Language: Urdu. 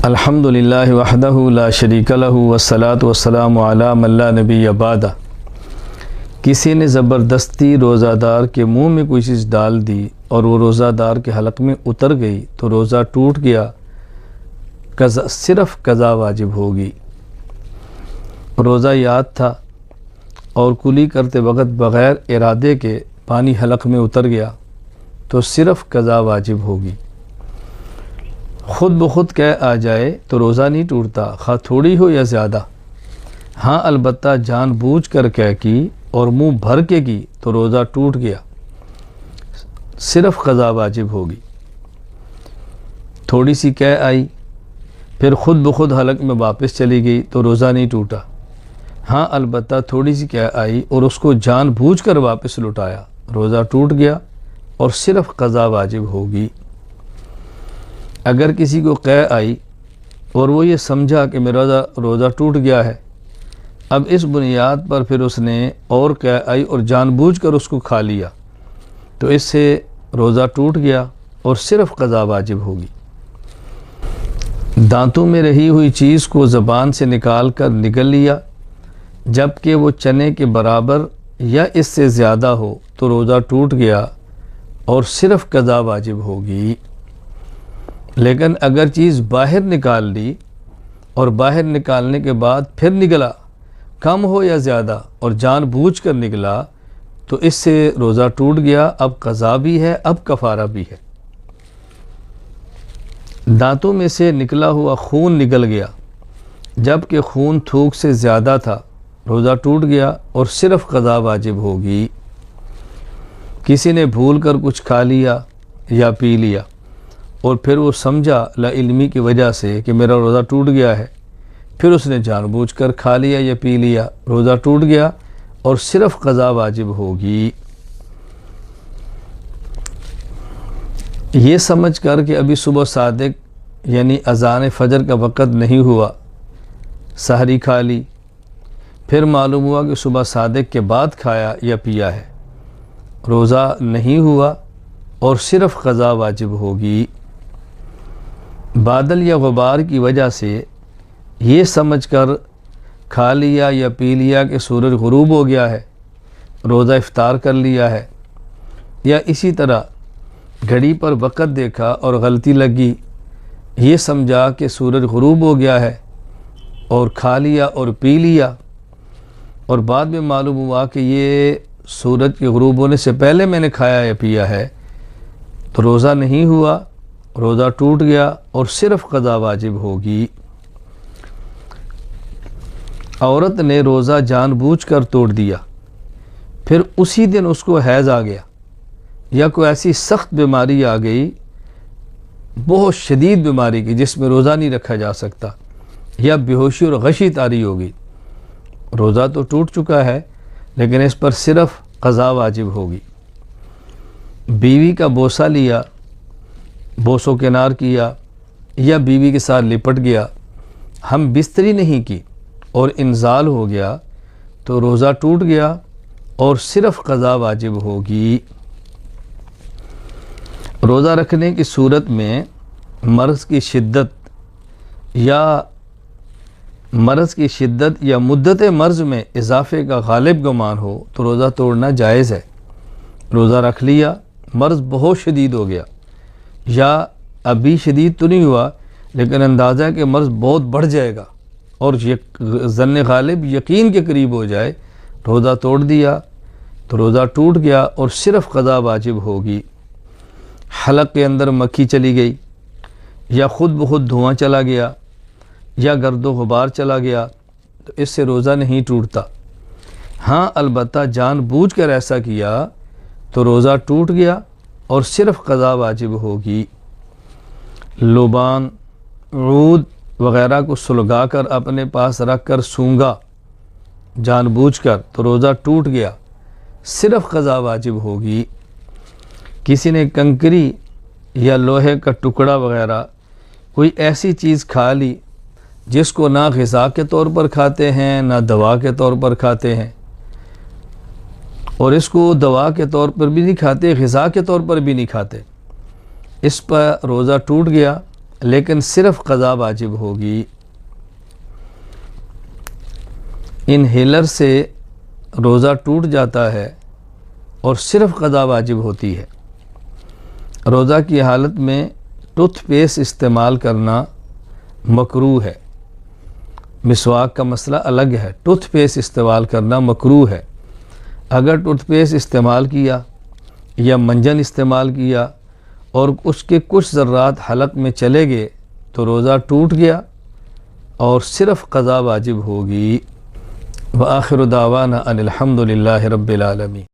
الحمدللہ وحدہ لا شریک لہ والصلاۃ والسلام علی من لا نبی بعدہ۔ کسی نے زبردستی روزہ دار کے منہ میں کوئی چیز ڈال دی اور وہ روزہ دار کے حلق میں اتر گئی تو روزہ ٹوٹ گیا، صرف قضا واجب ہوگی۔ روزہ یاد تھا اور کلی کرتے وقت بغیر ارادے کے پانی حلق میں اتر گیا تو صرف قضا واجب ہوگی۔ خود بخود کہہ آ جائے تو روزہ نہیں ٹوٹتا، خواہ تھوڑی ہو یا زیادہ۔ ہاں البتہ جان بوجھ کر کہہ کی اور منہ بھر کے کی تو روزہ ٹوٹ گیا، صرف قضا واجب ہوگی۔ تھوڑی سی کہہ آئی پھر خود بخود حلق میں واپس چلی گئی تو روزہ نہیں ٹوٹا۔ ہاں البتہ تھوڑی سی کہہ آئی اور اس کو جان بوجھ کر واپس لٹایا، روزہ ٹوٹ گیا اور صرف قضا واجب ہوگی۔ اگر کسی کو قے آئی اور وہ یہ سمجھا کہ میرا روزہ ٹوٹ گیا ہے، اب اس بنیاد پر پھر اس نے اور قے آئی اور جان بوجھ کر اس کو کھا لیا تو اس سے روزہ ٹوٹ گیا اور صرف قضا واجب ہوگی۔ دانتوں میں رہی ہوئی چیز کو زبان سے نکال کر نگل لیا جبکہ وہ چنے کے برابر یا اس سے زیادہ ہو تو روزہ ٹوٹ گیا اور صرف قضا واجب ہوگی۔ لیکن اگر چیز باہر نکال لی اور باہر نکالنے کے بعد پھر نگلا، کم ہو یا زیادہ اور جان بوجھ کر نگلا تو اس سے روزہ ٹوٹ گیا، اب قضا بھی ہے، اب کفارہ بھی ہے۔ دانتوں میں سے نکلا ہوا خون نگل گیا جبکہ خون تھوک سے زیادہ تھا، روزہ ٹوٹ گیا اور صرف قضا واجب ہوگی۔ کسی نے بھول کر کچھ کھا لیا یا پی لیا اور پھر وہ سمجھا لا علمی کی وجہ سے کہ میرا روزہ ٹوٹ گیا ہے، پھر اس نے جان بوجھ کر کھا لیا یا پی لیا، روزہ ٹوٹ گیا اور صرف قضا واجب ہوگی۔ یہ سمجھ کر کہ ابھی صبح صادق یعنی اذان فجر کا وقت نہیں ہوا، سحری کھا لی، پھر معلوم ہوا کہ صبح صادق کے بعد کھایا یا پیا ہے، روزہ نہیں ہوا اور صرف قضا واجب ہوگی۔ بادل یا غبار کی وجہ سے یہ سمجھ کر کھا لیا یا پی لیا کہ سورج غروب ہو گیا ہے، روزہ افطار کر لیا ہے، یا اسی طرح گھڑی پر وقت دیکھا اور غلطی لگی، یہ سمجھا کہ سورج غروب ہو گیا ہے اور کھا لیا اور پی لیا اور بعد میں معلوم ہوا کہ یہ سورج کے غروب ہونے سے پہلے میں نے کھایا یا پیا ہے تو روزہ نہیں ہوا، روزہ ٹوٹ گیا اور صرف قضا واجب ہوگی۔ عورت نے روزہ جان بوجھ کر توڑ دیا، پھر اسی دن اس کو حیض آ گیا یا کوئی ایسی سخت بیماری آ گئی، بہت شدید بیماری کی جس میں روزہ نہیں رکھا جا سکتا، یا بے ہوشی اور غشی طاری ہوگی، روزہ تو ٹوٹ چکا ہے لیکن اس پر صرف قضا واجب ہوگی۔ بیوی کا بوسہ لیا، بوسو کنار کیا یا بیوی کے ساتھ لپٹ گیا، ہم بستری نہیں کی اور انزال ہو گیا تو روزہ ٹوٹ گیا اور صرف قضا واجب ہوگی۔ روزہ رکھنے کی صورت میں مرض کی شدت یا مدت مرض میں اضافے کا غالب گمان ہو تو روزہ توڑنا جائز ہے۔ روزہ رکھ لیا، مرض بہت شدید ہو گیا یا ابھی شدید تو نہیں ہوا لیکن اندازہ ہے کہ مرض بہت بڑھ جائے گا اور ظن غالب یقین کے قریب ہو جائے، روزہ توڑ دیا تو روزہ ٹوٹ گیا اور صرف قضا واجب ہوگی۔ حلق کے اندر مکھی چلی گئی یا خود بخود دھواں چلا گیا یا گرد و غبار چلا گیا تو اس سے روزہ نہیں ٹوٹتا۔ ہاں البتہ جان بوجھ کر ایسا کیا تو روزہ ٹوٹ گیا اور صرف قضا واجب ہوگی۔ لوبان، عود وغیرہ کو سلگا کر اپنے پاس رکھ کر سونگا جان بوجھ کر تو روزہ ٹوٹ گیا، صرف قضا واجب ہوگی۔ کسی نے کنکری یا لوہے کا ٹکڑا وغیرہ کوئی ایسی چیز کھا لی جس کو نہ غذا کے طور پر کھاتے ہیں نہ دوا کے طور پر کھاتے ہیں، اور اس کو دوا کے طور پر بھی نہیں کھاتے، غذا کے طور پر بھی نہیں کھاتے، اس پر روزہ ٹوٹ گیا لیکن صرف قضا واجب ہوگی۔ انہیلر سے روزہ ٹوٹ جاتا ہے اور صرف قضا واجب ہوتی ہے۔ روزہ کی حالت میں ٹوتھ پیسٹ استعمال کرنا مکروہ ہے۔ مسواک کا مسئلہ الگ ہے، ٹوتھ پیسٹ استعمال کرنا مکروہ ہے۔ اگر ٹوتھ پیسٹ استعمال کیا یا منجن استعمال کیا اور اس کے کچھ ذرات حلق میں چلے گئے تو روزہ ٹوٹ گیا اور صرف قضا واجب ہوگی۔ وآخر دعوانا ان الحمد للہ رب العالمین۔